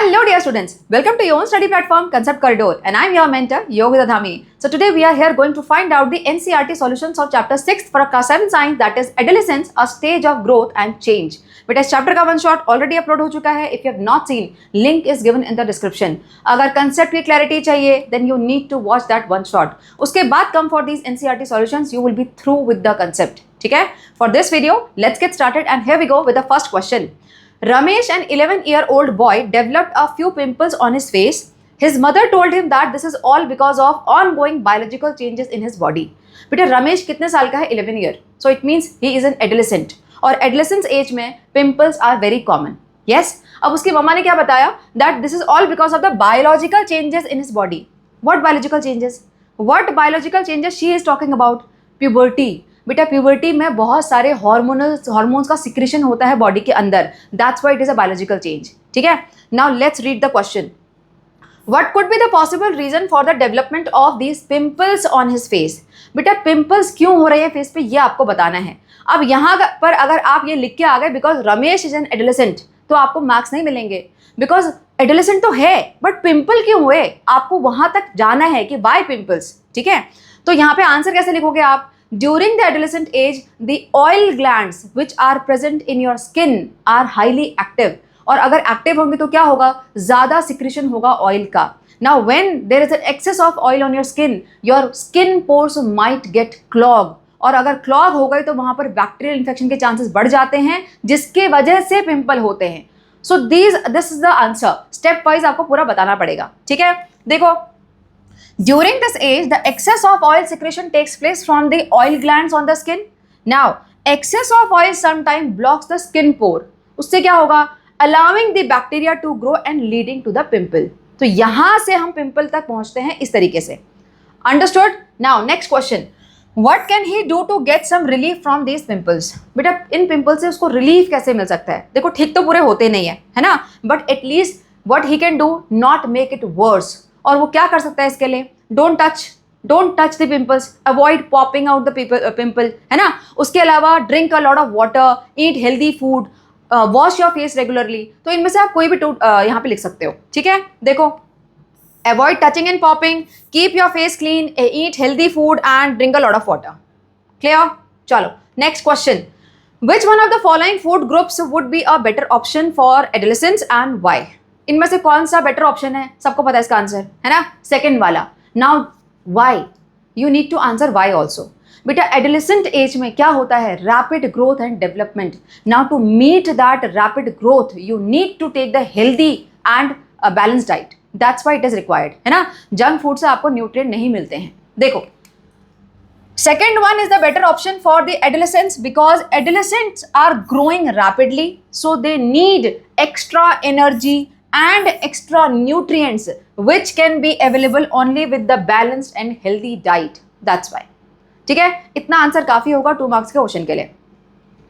Hello dear students, welcome to your own study platform Concept Corridor and I am your mentor Yogita Dhami. So today we are here going to find out the NCERT solutions of chapter 6 for class 7 science, that is adolescence, a stage of growth and change. बेटा इस chapter का one shot already upload हो चुका है. If you have not seen, link is given in the description. अगर concept की clarity चाहिए then you need to watch that one shot. उसके बाद come for these NCERT solutions, you will be through with the concept. ठीक है, for this video let's get started and here we go with the first question. Ramesh, an 11-year-old boy, developed a few pimples on his face. His mother told him that this is all because of ongoing biological changes in his body. बेटा रमेश कितने साल का है? 11 year. So it means he is an adolescent. और adolescence age में pimples are very common. Yes. अब उसकी मम्मा ने क्या बताया? That this is all because of the biological changes in his body. What biological changes? What biological changes she is talking about? Puberty. बेटा puberty में बहुत सारे हार्मोन्स का सिक्रेशन होता है बॉडी के अंदर. That's why it is a biological change. ठीक है. Now let's read the question. What could be the possible reason for the development of these pimples on his face? बेटा पिंपल्स क्यों हो रहे हैं फेस पे, ये आपको बताना है. अब यहाँ पर अगर आप ये लिख के आ गए because Ramesh is an adolescent, तो आपको मार्क्स नहीं मिलेंगे. बिकॉज एडोलेसेंट तो है बट पिंपल क्यों हुए, आपको वहां तक जाना है कि वाई पिंपल्स. ठीक है. तो यहाँ पे आंसर कैसे लिखोगे आप? During the adolescent age, the oil glands which are present in your skin are highly active. और अगर एक्टिव होंगे तो क्या होगा? ज़्यादा सिक्रेशन होगा ऑयल का. Now when there is an excess of oil on your skin pores might get clogged. और अगर क्लॉग हो गए तो वहाँ पर बैक्टीरियल इन्फेक्शन के चांसेस बढ़ जाते हैं जिसके वजह से पिंपल होते हैं. So this is the answer. Step wise आपको पूरा बताना पड़ेगा. ठीक है. देखो, during this age, the excess of oil secretion takes place from the oil glands on the skin. Now, excess of oil sometimes blocks the skin pore. उससे क्या होगा? Allowing the bacteria to grow and leading to the pimple. तो यहाँ से हम pimple तक पहुँचते हैं इस तरीके से. Understood? Now, next question. What can he do to get some relief from these pimples? बेटा इन पिंपल से उसको रिलीफ कैसे मिल सकता है? देखो ठीक तो पूरे होते नहीं है ना, but at least what he can do not make it worse. और वो क्या कर सकता है इसके लिए? Don't touch the pimples, avoid popping out the pimple, है ना. उसके अलावा drink a lot of water, eat healthy food, wash your face regularly. तो इनमें से आप कोई भी यहाँ पे लिख सकते हो. ठीक है. देखो, avoid touching and popping, keep your face clean, eat healthy food and drink a lot of water. Clear? चलो next question. Which one of the following food groups would be a better option for adolescence and why? इनमें से कौन सा better option है? सबको पता है इसका आंसर, है ना. सेकंड वाला. Now why? You need to answer why also. बेटा एडोलेसेंट एज में क्या होता है? Rapid growth and development. Now to meet that rapid growth you need to take the healthy and balance diet. That's why it is required, है ना. Junk food से आपको nutrient नहीं मिलते हैं. देखो, second one is the better option for the adolescents because adolescents are growing rapidly, so they need extra energy and extra nutrients which can be available only with the balanced and healthy diet. That's why. ठीक है. इतना answer काफी होगा 2 marks के question के लिए.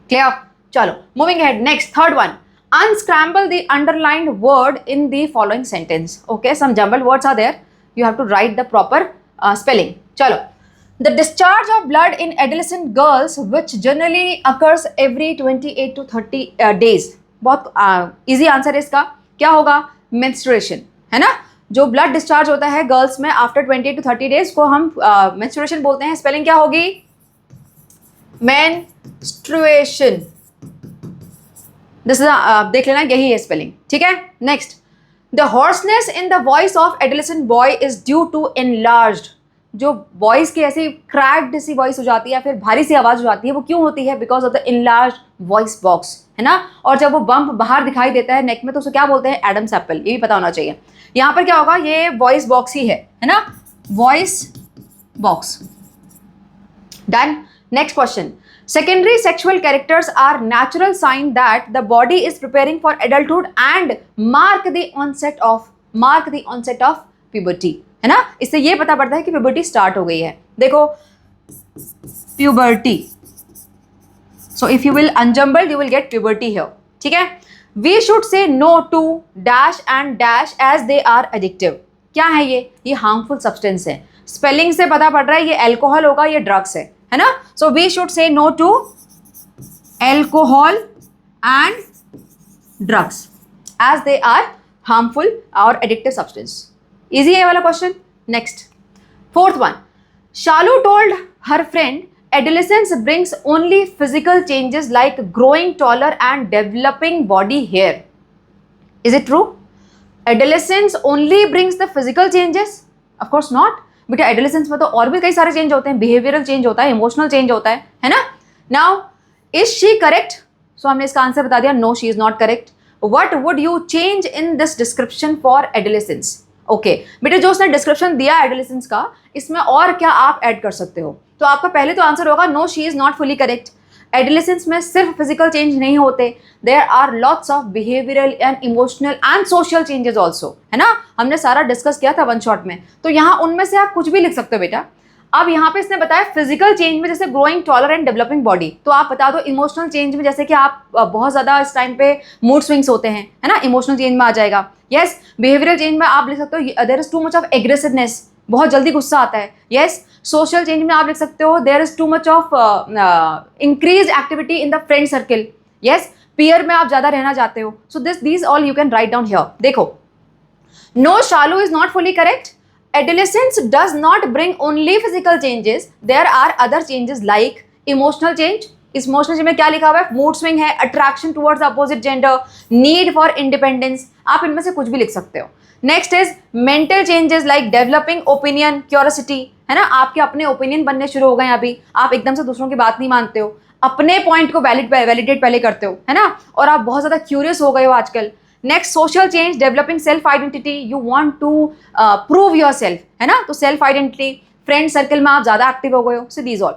Clear? चलो moving ahead. Next third one. Unscramble the underlined word in the following sentence. Okay, some jumbled words are there. You have to write the proper spelling. चलो. The discharge of blood in adolescent girls which generally occurs every 28 to 30 days. बहुत easy answer है इसका. क्या होगा? Menstruation, है ना. जो blood discharge होता है गर्ल्स में आफ्टर 20 to 30 डेज को हम मेंस्ट्रुएशन बोलते हैं. स्पेलिंग क्या होगी? मेंस्ट्रुएशन. दिस इज देख लेना, यही है स्पेलिंग. ठीक है. Next. The hoarseness in the voice of adolescent boy is due to enlarged. जो वॉइस की ऐसी क्रैक्ड सी वॉइस हो जाती है या फिर भारी सी आवाज़ हो जाती है, वो क्यों होती है? Because of the enlarge voice box, है ना. और जब वो बम्प बाहर दिखाई देता है नेक में तो उसे क्या बोलते हैं? Adam's apple. ये भी पता होना चाहिए. यहाँ पर क्या होगा? ये वॉइस बॉक्स ही है ना. Voice box. Done. Next question. Secondary sexual characters are natural sign that the body is preparing for adulthood and mark the onset of puberty, है ना. इससे ये पता पड़ता है कि प्यूबर्टी स्टार्ट हो गई है. देखो, puberty. So if you will unjumbled you will get puberty here. ठीक है. We should say no to dash and dash as they are addictive. क्या है ये हार्मफुल सब्सटेंस है. स्पेलिंग से पता पड़ रहा है ये एल्कोहल होगा, ये ड्रग्स है ना. So we should say no to alcohol and drugs as they are harmful or addictive substance. Easy है ये वाला question. Next, fourth one. Shalu told her friend adolescence brings only physical changes like growing taller and developing body hair. Is it true? Adolescence only brings the physical changes? Of course not. बेटा adolescence में तो और भी कई सारे change होते हैं, behavioural change होता है, इमोशनल चेंज होता है ना. Now is she correct? So हमने इसका आंसर बता दिया, no she is not correct. What would you change in this description for adolescence? Okay बेटा, जो उसने डिस्क्रिप्शन दिया एडोलेसेंस का, इसमें और क्या आप ऐड कर सकते हो? तो आपका पहले तो आंसर होगा no she is not fully correct. Adolescence में सिर्फ फिजिकल चेंज नहीं होते, there are lots of behavioural and emotional and social changes also, है ना. हमने सारा डिस्कस किया था वन शॉट में. तो यहाँ उनमें से आप कुछ भी लिख सकते हो बेटा. अब यहाँ पे इसने बताया फिजिकल चेंज में जैसे growing taller and developing body, तो आप बता दो इमोशनल चेंज में जैसे कि आप बहुत ज़्यादा इस टाइम पे मूड स्विंग्स होते हैं, है ना, इमोशनल चेंज में आ जाएगा. यस, बिहेवियरल चेंज में आप लिख सकते हो there is too much of aggressiveness, बहुत जल्दी गुस्सा आता है. यस, सोशल चेंज में आप लिख सकते हो there is too much of increase activity in the friend circle. Yes, peer में आप ज़्यादा रहना चाहते हो. So these all you can write down here. देखो, no, Shalu is not fully correct. Adolescence does not bring only physical changes. There are other changes like emotional change. Emotional change में क्या लिखा हुआ है? मूड स्विंग है, attraction towards opposite gender, need for independence. आप इनमें से कुछ भी लिख सकते हो. Next is mental changes like developing opinion, curiosity, है ना, आपके अपने ओपिनियन बनने शुरू हो गए हैं अभी. आप एकदम से दूसरों की बात नहीं मानते हो, अपने पॉइंट को वैलिडेट पहले करते हो, है ना, और आप बहुत ज़्यादा क्यूरियस हो गए हो आजकल. Next, social change, developing self identity, you want to prove yourself, है ना, तो सेल्फ आइडेंटिटी, फ्रेंड सर्कल में आप ज़्यादा एक्टिव हो गए हो. सो दीज ऑल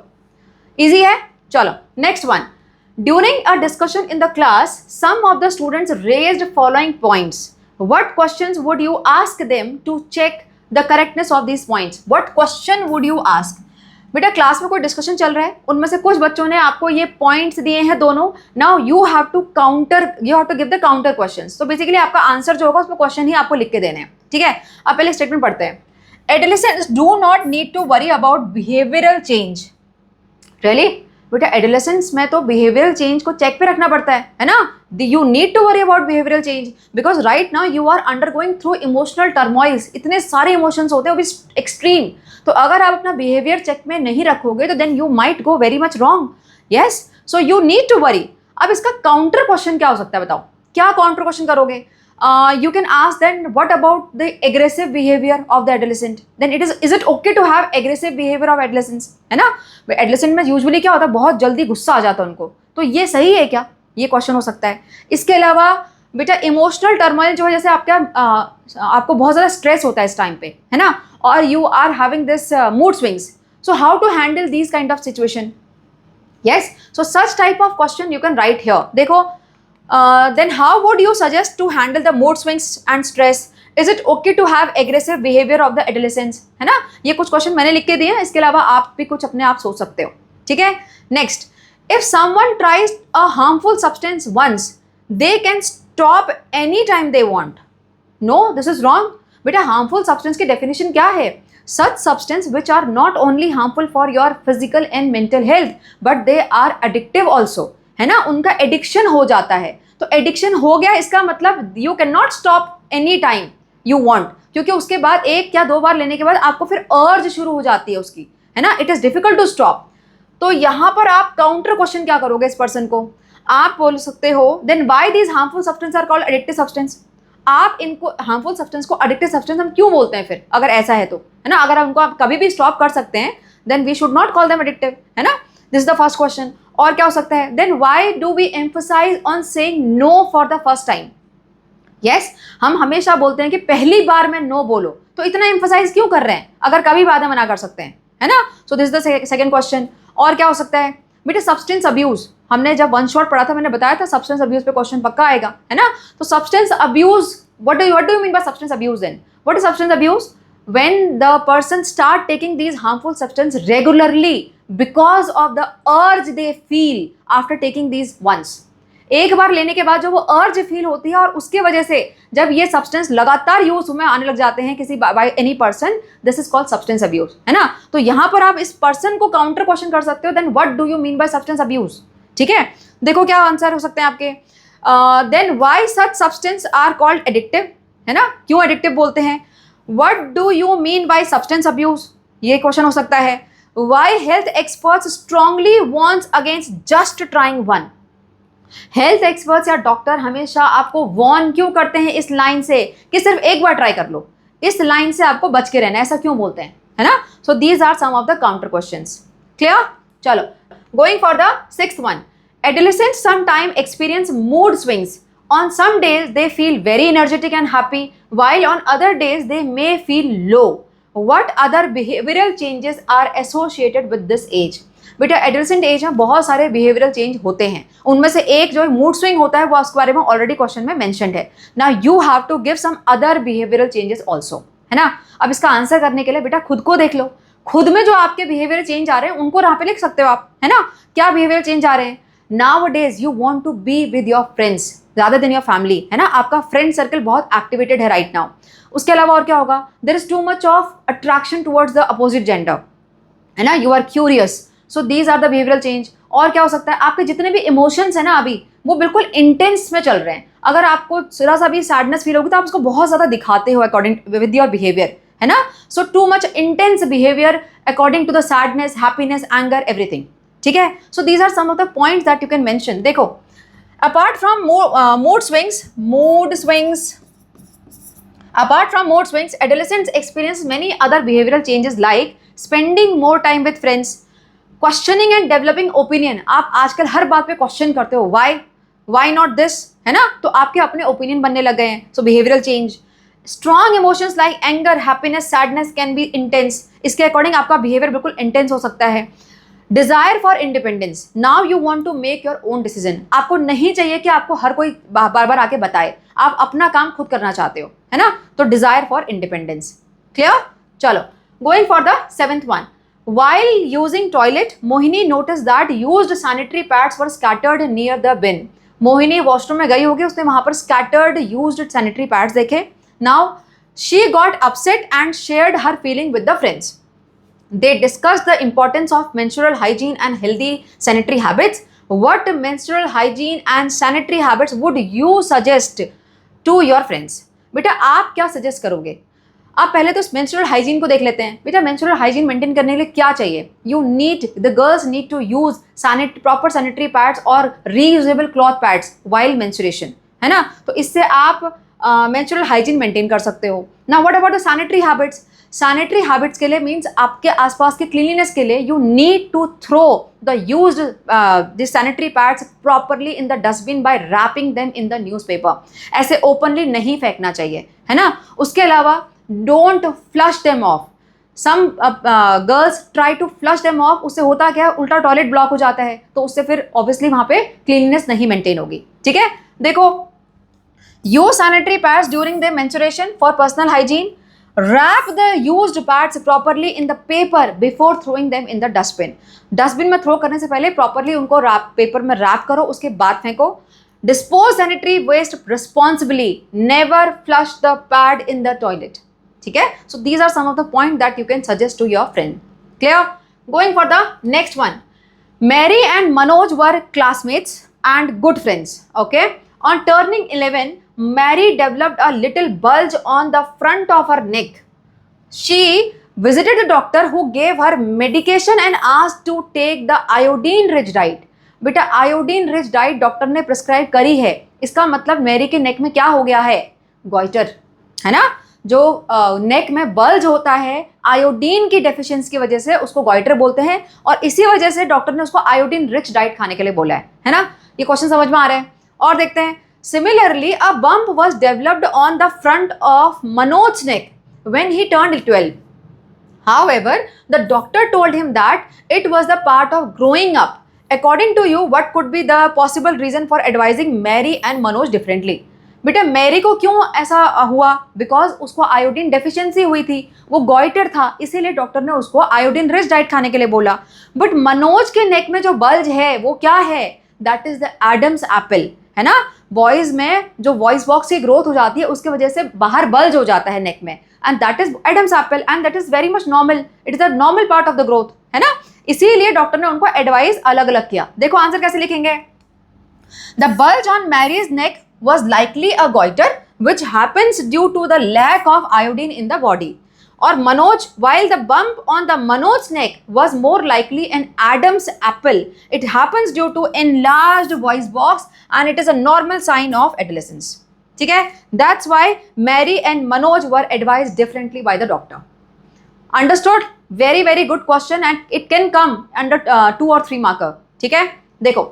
इजी है. चलो next one. During a discussion in the class some of the students raised following points. What questions would you ask them to check the correctness of these points? What question would you ask? बेटा class में कोई discussion चल रहा है, उनमें से कुछ बच्चों ने आपको ये पॉइंट्स दिए हैं दोनों. Now you have to give the counter questions. तो बेसिकली आपका आंसर जो होगा उसमें क्वेश्चन ही आपको लिख के देने हैं. ठीक है, अब पहले स्टेटमेंट पढ़ते हैं. Adolescents do not need to worry about behavioural change. Really बेटा, एडोलेसेंस में तो बिहेवियरल चेंज को चेक पे रखना पड़ता है ना. You need to worry about behavioural change because right now you are undergoing through emotional turmoils. इतने सारे इमोशंस होते हैं, वो भी एक्सट्रीम. तो अगर आप अपना बिहेवियर चेक में नहीं रखोगे तो then you might go very much wrong. Yes, so you need to worry. अब इसका काउंटर क्वेश्चन क्या हो सकता है? बताओ क्या काउंटर क्वेश्चन करोगे? You can ask then what about the aggressive behavior of the adolescent? Then is it okay to have aggressive behavior of adolescents? है ना, adolescent में यूजुअली क्या होता है, बहुत जल्दी गुस्सा आ जाता है उनको. तो ये सही है क्या? ये क्वेश्चन हो सकता है. इसके अलावा बेटा इमोशनल टर्मोइल जो है, जैसे आपको बहुत ज़्यादा स्ट्रेस होता है इस टाइम पे, है ना, और you are having this mood swings. So how to handle these kind of situation? Yes, so such type of question you can write here. देखो, then how would you suggest to handle the mood swings and stress? Is it okay to have aggressive behavior of the adolescents? है ना, ये कुछ question मैंने लिख के दिए हैं. इसके अलावा आप भी कुछ अपने आप सोच सकते हो. ठीक है. Next, if someone tries a harmful substance once, they can stop any time they want. No, this is wrong. बेटा harmful substance की definition क्या है? Such substance which are not only harmful for your physical and mental health, but they are addictive also. है ना, उनका addiction हो जाता है. तो एडिक्शन हो गया, इसका मतलब you can not stop any time you want, क्योंकि उसके बाद एक या दो बार लेने के बाद आपको फिर अर्ज शुरू हो जाती है उसकी, है ना, it is difficult to stop. तो यहाँ पर आप काउंटर क्वेश्चन क्या करोगे इस पर्सन को? आप बोल सकते हो then why these harmful substance are called addictive substance. आप इनको हार्मफुल सब्सटेंस को एडिक्टिव सब्सटेंस हम क्यों बोलते हैं फिर, अगर ऐसा है तो, है ना, अगर उनको आप कभी भी स्टॉप कर सकते हैं then we should not call them addictive, है ना. This is the first question. और क्या हो सकता है? Then why do we emphasise on saying no for the first time? Yes, हम हमेशा बोलते हैं कि पहली बार में नो बोलो, तो इतना एम्फसाइज क्यों कर रहे हैं अगर कभी बाद में मना कर सकते हैं, है ना. So this is the second question. और क्या हो सकता है बेटे? Substance abuse. हमने जब वन शॉट पढ़ा था, मैंने बताया था सब्सटेंस अब्यूज पे क्वेश्चन पक्का आएगा, है ना. तो substance abuse, what do you mean by substance abuse? Then what is substance abuse? when the person start taking these harmful substance regularly because of the urge they feel after taking these once. एक बार लेने के बाद जो वो अर्ज feel होती है और उसके वजह से जब ये सब्सटेंस लगातार यूज में आने लग जाते हैं किसी by any person, this is called substance abuse, है ना. तो यहाँ पर आप इस पर्सन को काउंटर क्वेश्चन कर सकते हो, then what do you mean by substance abuse. ठीक है, देखो क्या आंसर हो सकते हैं आपके. Then why such substance are called addictive. है ना, क्यों एडिक्टिव बोलते हैं? What do you mean by substance abuse, ये क्वेश्चन हो सकता है। Why health experts strongly warns against just trying one, health experts या डॉक्टर हमेशा आपको वार्न क्यों करते हैं इस लाइन से कि सिर्फ एक बार ट्राई कर लो, इस लाइन से आपको बच के रहना, ऐसा क्यों बोलते हैं, है ना? So these are some of the counter questions. Clear? चलो, going for the sixth one. Adolescents sometimes experience mood swings. On some days they feel very energetic and happy, while on other days they may feel low. What other behavioral changes are associated with this age? बेटा adolescent age में बहुत सारे behavioural change होते हैं, उनमें से एक जो मूड स्विंग होता है वो उसके बारे में ऑलरेडी क्वेश्चन में मेंशन्ड है। Now you have to give some other behavioural changes also, है ना? अब इसका आंसर करने के लिए बेटा खुद को देख लो, खुद में जो आपके बिहेवियर चेंज आ रहे हैं उनको यहाँ पे लिख सकते हो आप, है ना? क्या बिहेवियर चेंज आ रहे हैं? Nowadays you want to be with your friends rather than your family, है ना? आपका फ्रेंड सर्कल बहुत एक्टिवेटेड है राइट नाउ। उसके अलावा और क्या होगा? There is too much of attraction towards the opposite gender, है ना? You are curious, so these are the behavioral change। और क्या हो सकता है? आपके जितने भी इमोशंस है ना अभी वो बिल्कुल इंटेंस में चल रहे हैं। अगर आपको जरा सा भी सैडनेस फील होगी तो आप उसको बहुत ज्यादा दिखाते हो अकॉर्डिंग विद योर बिहेवियर, है ना? So too much intense behaviour according to the sadness, happiness, anger, everything. ठीक है? So these are some of the points that you can mention. देखो, apart from mood swings, adolescents experience many other behavioral changes like spending more time with friends, questioning and developing opinion। आप आजकल हर बात पे question करते हो, why not this, है ना? तो आपके अपने ओपिनियन बनने लग गए हैं। So behavioural change. Strong emotions like anger, happiness, sadness can be intense, इसके अकॉर्डिंग आपका बिहेवियर बिल्कुल इंटेंस हो सकता है। Desire for independence, now you want to make your own decision, आपको नहीं चाहिए कि आपको हर कोई बार बार आके बताए, आप अपना काम खुद करना चाहते हो, है ना? तो डिजायर फॉर इंडिपेंडेंस। क्लियर? चलो, going for the seventh one. While using toilet, Mohini noticed that used sanitary pads were scattered near the bin. Mohini washroom में गई होगी, उसने वहां पर scattered used sanitary pads देखे. Now she got upset and shared her feeling with the friends. They discussed the importance of menstrual hygiene and healthy sanitary habits. What menstrual hygiene and sanitary habits would you suggest to your friends? बेटा आप क्या suggest करोगे? आप पहले तो menstrual hygiene को देख लेते हैं. बेटा मेंस्ट्रुअल हाइजीन मेंटेन करने के लिए क्या चाहिए? You need, the girls need to use proper sanitary pads और reusable cloth pads while menstruation, है ना? तो इससे आप मेंस्ट्रुअल हाइजीन मेंटेन कर सकते हो. Now what about the sanitary habits? Sanitary habits के लिए मीन्स आपके आसपास के क्लीनिनेस के लिए you need to throw the used this sanitary pads properly in the dustbin by wrapping them in the newspaper. ऐसे ओपनली नहीं फेंकना चाहिए, है ना? उसके अलावा don't flush them off. Some girls try to flush them off. उससे होता क्या है, उल्टा टॉयलेट ब्लॉक हो जाता है, तो उससे फिर ऑब्वियसली वहां पे क्लीननेस नहीं मेंटेन होगी. ठीक है, देखो, use sanitary pads during the menstruation for personal hygiene. Wrap the used pads properly in the paper before throwing them in the dustbin. Dustbin में थ्रो करने से पहले प्रॉपरली उनको पेपर में रैप करो, उसके बाद फेंको. Dispose sanitary waste responsibly. Never flush the pad in the toilet. ठीक है? So these are some of the points that you can suggest to your friend. Clear? Going for the next one. Mary and Manoj were classmates and good friends. Okay? On turning 11, Mary developed a little bulge on the front of her neck. She visited the doctor who gave her medication and asked to take the iodine-rich diet. बेटा iodine-rich diet doctor ने prescribe करी है. इसका मतलब Mary के नेक में क्या हो गया है? गॉइटर, है ना? जो नेक में बल्ज होता है आयोडीन की डेफिशिएंसी की वजह से उसको गॉइटर बोलते हैं, और इसी वजह से डॉक्टर ने उसको आयोडीन रिच डाइट खाने के लिए बोला है ना? ये क्वेश्चन समझ में आ रहा है? और देखते हैं. Similarly, a bump was developed on the front of Manoj's neck when he turned 12. However, the doctor told him that it was the part of growing up. According to you, what could be the possible reason for advising Mary and Manoj differently? बेटा Mary को क्यों ऐसा हुआ? Because उसको iodine deficiency हुई थी, वो goitre था, इसीलिए डॉक्टर ने उसको आयोडीन रिच डाइट खाने के लिए बोला. बट मनोज के नेक में जो बल्ज है वो क्या है? That is the Adam's apple, है ना? बॉयज में जो वॉइस बॉक्स की ग्रोथ हो जाती है उसकी वजह से बाहर बल्ज हो जाता है नेक में, and that is Adam's apple, and that is very much normal. It is a normal part of the growth, है ना? इसीलिए डॉक्टर ने उनको एडवाइस अलग अलग किया. देखो आंसर कैसे लिखेंगे. The bulge on Mary's neck was likely a goiter which happens due to the lack of iodine in the body. Or Manoj, while the bump on the Manoj's neck was more likely an Adam's apple, it happens due to enlarged voice box and it is a normal sign of adolescence. ठीक है? That's why Mary and Manoj were advised differently by the doctor. Understood? Very very good question and it can come under 2 or 3 marker. ठीक है? देखो,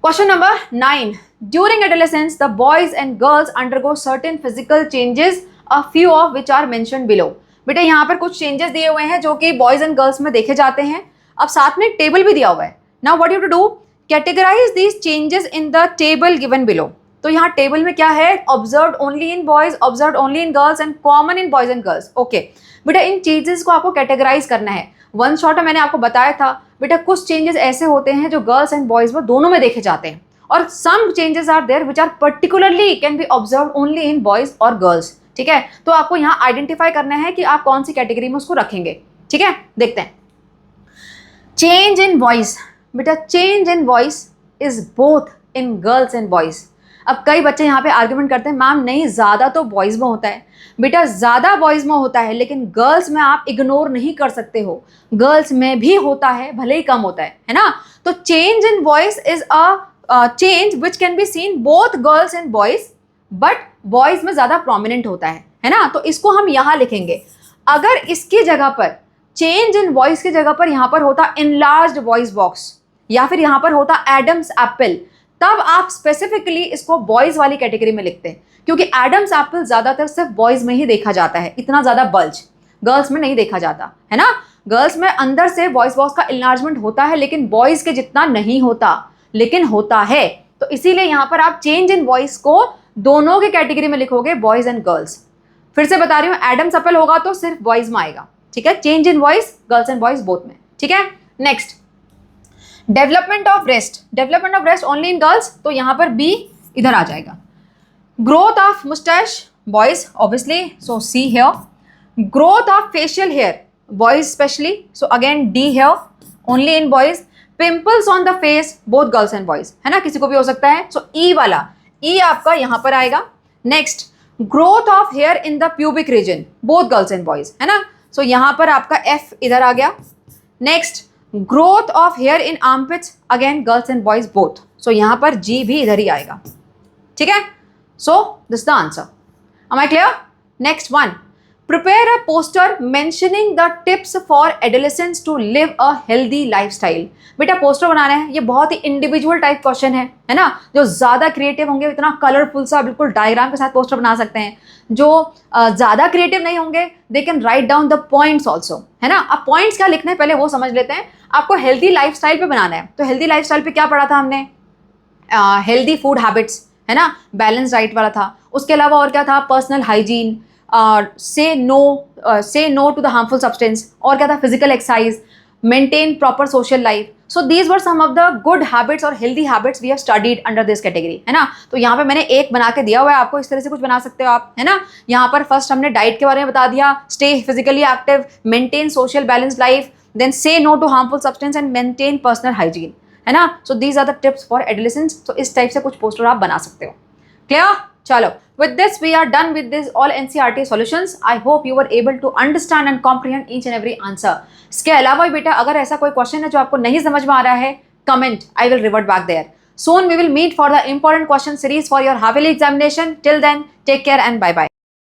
question number 9. During adolescence, the boys and girls undergo certain physical changes, a few of which are mentioned below. बेटा यहाँ पर कुछ changes दिए हुए हैं जो कि बॉयज एंड गर्ल्स में देखे जाते हैं. अब साथ में एक टेबल भी दिया हुआ है. Now what you to do, categorize these changes in the table given below. तो यहाँ टेबल में क्या है, observe only in boys, observe only in girls and common in boys and girls. Okay बेटा, इन चेंजेस को आपको categorise करना है. वन शॉट में मैंने आपको बताया था बेटा, कुछ चेंजेस ऐसे होते हैं जो गर्ल्स एंड बॉयज में दोनों में देखे जाते हैं, और some changes are there which are particularly can be observe only in boys और गर्ल्स. ठीक है, तो आपको यहाँ आइडेंटिफाई करना है कि आप कौन सी कैटेगरी में उसको रखेंगे. ठीक है, देखते हैं. Change in voice. बेटा change in voice is both in girls and boys. अब कई बच्चे यहाँ पे आर्ग्यूमेंट करते हैं मैम नहीं, ज़्यादा तो बॉयज़ में होता है. बेटा ज़्यादा बॉयज़ में होता है, लेकिन गर्ल्स में आप इग्नोर नहीं कर सकते हो, गर्ल्स में भी होता है, भले ही कम होता है ना. तो change in voice is a change which can be seen both girls and boys, but boys में ज़्यादा प्रोमिनेंट होता है ना. तो इसको हम यहाँ लिखेंगे. अगर इसकी जगह पर चेंज इन वॉइस की जगह पर यहाँ पर होता इनलार्ज्ड वॉइस बॉक्स, या फिर यहाँ पर होता एडम्स एप्पल, तब आप स्पेसिफिकली इसको बॉयज़ वाली कैटेगरी में लिखते हैं, क्योंकि एडम्स एप्पल ज़्यादातर सिर्फ बॉयज़ में ही देखा जाता है, इतना ज़्यादा बल्ज गर्ल्स में नहीं देखा जाता है ना. गर्ल्स में अंदर से वॉइस बॉक्स का इनलार्जमेंट होता है, लेकिन बॉयज़ के जितना नहीं होता, लेकिन होता है. तो इसीलिए यहाँ पर आप चेंज इन वॉइस को दोनों के कैटेगरी में लिखोगे, बॉयज़ एंड गर्ल्स. फिर से बता रही हूँ, एडम्स एप्पल होगा तो सिर्फ बॉयज़ में आएगा. ठीक है, change in voice girls and boys both में. ठीक है, next development of breast. Development of breast only in girls, तो यहाँ पर बी इधर आ जाएगा. Growth of moustache boys obviously, so C here. Growth of facial hair boys specially, so again D here only in boys. Pimples on the face both girls and boys, है ना, किसी को भी हो सकता है, सो ई वाला ई आपका यहाँ पर आएगा. Next growth of hair in the pubic region both girls and boys, है ना, सो यहाँ पर आपका एफ इधर आ गया. Next growth of hair in armpits, again girls and boys both, so यहाँ पर जी भी इधर ही आएगा. ठीक है, so this the answer. Am I clear? Next one, prepare a poster mentioning the tips for adolescents to live a healthy lifestyle. बेटा poster बनाना है, ये बहुत ही इंडिविजुअल टाइप क्वेश्चन है ना. जो ज़्यादा क्रिएटिव होंगे इतना कलरफुल सा बिल्कुल डायग्राम के साथ पोस्टर बना सकते हैं. जो ज़्यादा क्रिएटिव नहीं होंगे they can write down the points also, है ना. अब पॉइंट्स क्या लिखना है पहले वो समझ लेते हैं. आपको हेल्दी लाइफस्टाइल पे बनाना है, तो हेल्दी लाइफस्टाइल पे क्या पढ़ा था हमने, हेल्दी फूड हैबिट्स, है ना, बैलेंस डाइट वाला था. उसके अलावा और क्या था, personal hygiene, say no to the harmful substance, और क्या था, physical exercise, maintain proper social life. So these were some of the good habits और healthy habits we have studied under this category, है ना. तो यहाँ पे मैंने एक बना के दिया हुआ है आपको, इस तरह से कुछ बना सकते हो आप, है ना. यहाँ पर फर्स्ट हमने डाइट के बारे में बता दिया, stay physically active, maintain social balance life, then say no to harmful substance and maintain personal hygiene, है ना. So these are the tips for adolescents. तो इस टाइप से कुछ पोस्टर आप बना सकते हो. क्लियर? चलो, with this we are done with this all NCERT solutions. I hope you were able to understand and comprehend each and every answer. इसके अलावा भी बेटा अगर ऐसा कोई क्वेश्चन है जो आपको नहीं समझ में आ रहा है, comment, I will revert back there. Soon we will meet for the important question series for your Haveli examination. Till then, take care and bye bye.